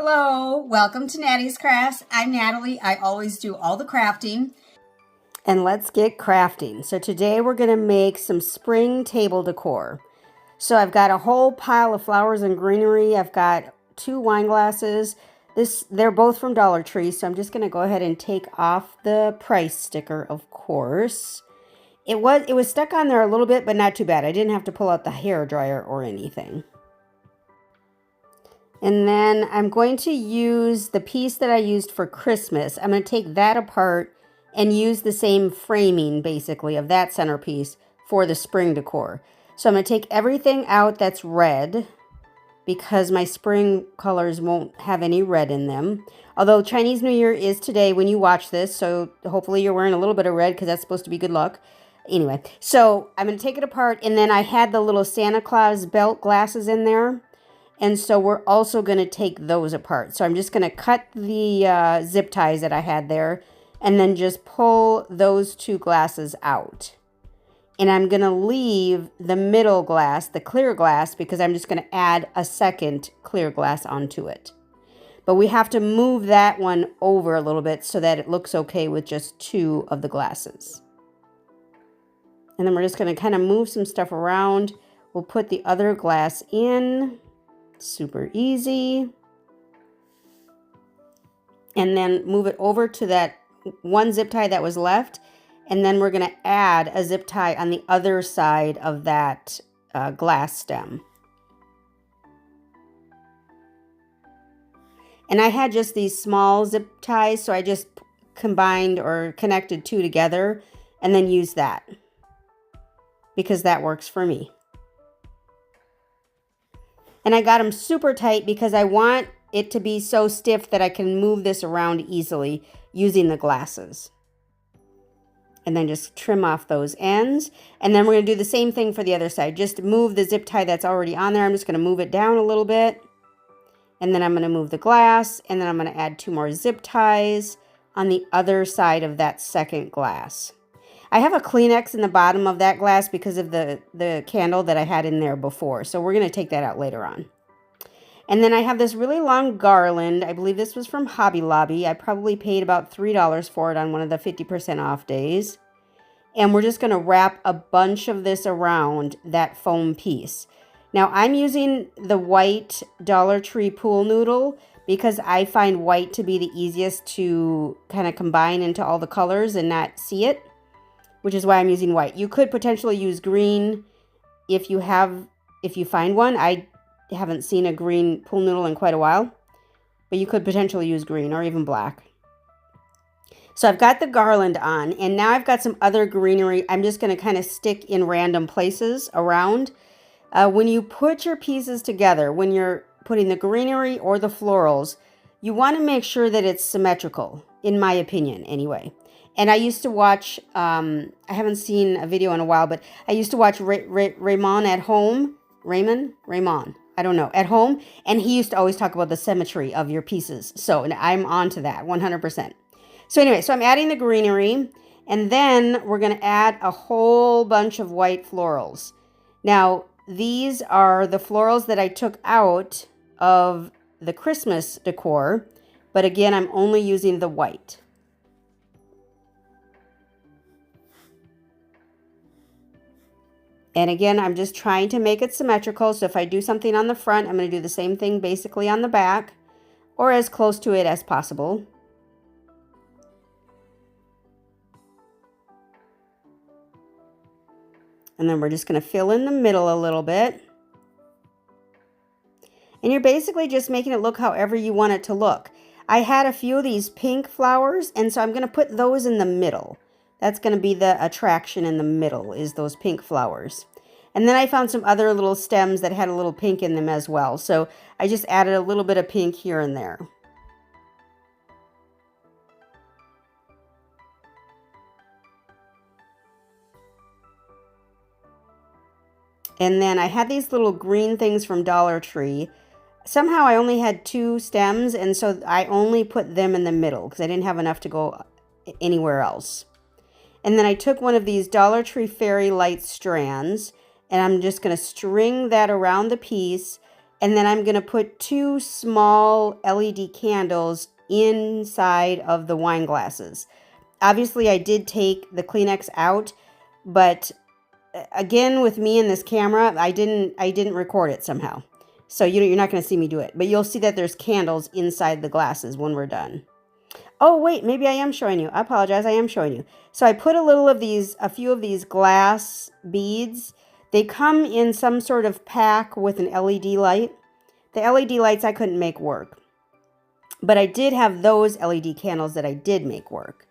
Hello, welcome to Nattys Crafts. I'm Natalie. I always do all the crafting. And let's get crafting. So today we're going to make some spring table decor. So I've got a whole pile of flowers and greenery. I've got 2 wine glasses. They're both from Dollar Tree, so I'm just going to go ahead and take off the price sticker, of course. It was stuck on there a little bit, but not too bad. I didn't have to pull out the hair dryer or anything. And then I'm going to use the piece that I used for Christmas. I'm going to take that apart and use the same framing, basically, of that centerpiece for the spring decor. So I'm going to take everything out that's red because my spring colors won't have any red in them. Although Chinese New Year is today when you watch this, so hopefully you're wearing a little bit of red because that's supposed to be good luck. Anyway, so I'm going to take it apart, and then I had the little Santa Claus belt glasses in there. And so we're also going to take those apart. So I'm just going to cut the zip ties that I had there and then just pull those 2 glasses out. And I'm going to leave the middle glass, the clear glass, because I'm just going to add a second clear glass onto it. But we have to move that one over a little bit so that it looks okay with just 2 of the glasses. And then we're just going to kind of move some stuff around. We'll put the other glass in. Super easy. And then move it over to that one zip tie that was left. And then we're going to add a zip tie on the other side of that glass stem. And I had just these small zip ties, so I just combined or connected 2 together and then used that because that works for me. And I got them super tight because I want it to be so stiff that I can move this around easily using the glasses. And then just trim off those ends. And then we're going to do the same thing for the other side. Just move the zip tie that's already on there. I'm just going to move it down a little bit. And then I'm going to move the glass. And then I'm going to add 2 more zip ties on the other side of that second glass. I have a Kleenex in the bottom of that glass because of the candle that I had in there before. So we're going to take that out later on. And then I have this really long garland. I believe this was from Hobby Lobby. I probably paid about $3 for it on one of the 50% off days. And we're just going to wrap a bunch of this around that foam piece. Now I'm using the white Dollar Tree pool noodle because I find white to be the easiest to kind of combine into all the colors and not see it, which is why I'm using white. You could potentially use green if you find one. I haven't seen a green pool noodle in quite a while, but you could potentially use green or even black. So I've got the garland on, and now I've got some other greenery. I'm just going to kind of stick in random places around. When you put your pieces together, when you're putting the greenery or the florals, you want to make sure that it's symmetrical, in my opinion anyway. And I used to watch, I haven't seen a video in a while, but I used to watch Ramon at home. Ramon, I don't know, at home. And he used to always talk about the symmetry of your pieces. So I'm on to that 100%. So anyway, so I'm adding the greenery. And then we're going to add a whole bunch of white florals. Now, these are the florals that I took out of the Christmas decor. But again, I'm only using the white. And again, I'm just trying to make it symmetrical. So if I do something on the front, I'm going to do the same thing basically on the back or as close to it as possible. And then we're just going to fill in the middle a little bit. And you're basically just making it look however you want it to look. I had a few of these pink flowers, and so I'm going to put those in the middle. That's going to be the attraction in the middle, is those pink flowers. And then I found some other little stems that had a little pink in them as well. So I just added a little bit of pink here and there. And then I had these little green things from Dollar Tree. Somehow I only had 2 stems, and so I only put them in the middle because I didn't have enough to go anywhere else. And then I took one of these Dollar Tree fairy light strands, and I'm just going to string that around the piece And then I'm going to put 2 small LED candles inside of the wine glasses. Obviously, I did take the Kleenex out, but again, with me and this camera, I didn't record it somehow. So you're not going to see me do it, but you'll see that there's candles inside the glasses when we're done. Oh, wait, maybe I am showing you. I apologize. I am showing you. So I put a few of these glass beads. They come in some sort of pack with an LED light. The LED lights I couldn't make work, but I did have those LED candles that I did make work.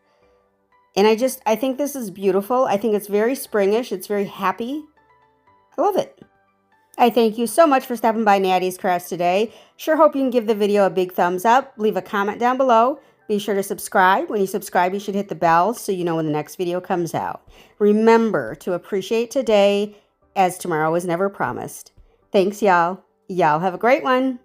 And I think this is beautiful. I think it's very springish. It's very happy. I love it. I thank you so much for stopping by Nattys Crafts today. Sure hope you can give the video a big thumbs up. Leave a comment down below. Be sure to subscribe. When you subscribe, you should hit the bell so you know when the next video comes out. Remember to appreciate today, as tomorrow is never promised. Thanks, y'all. Y'all have a great one.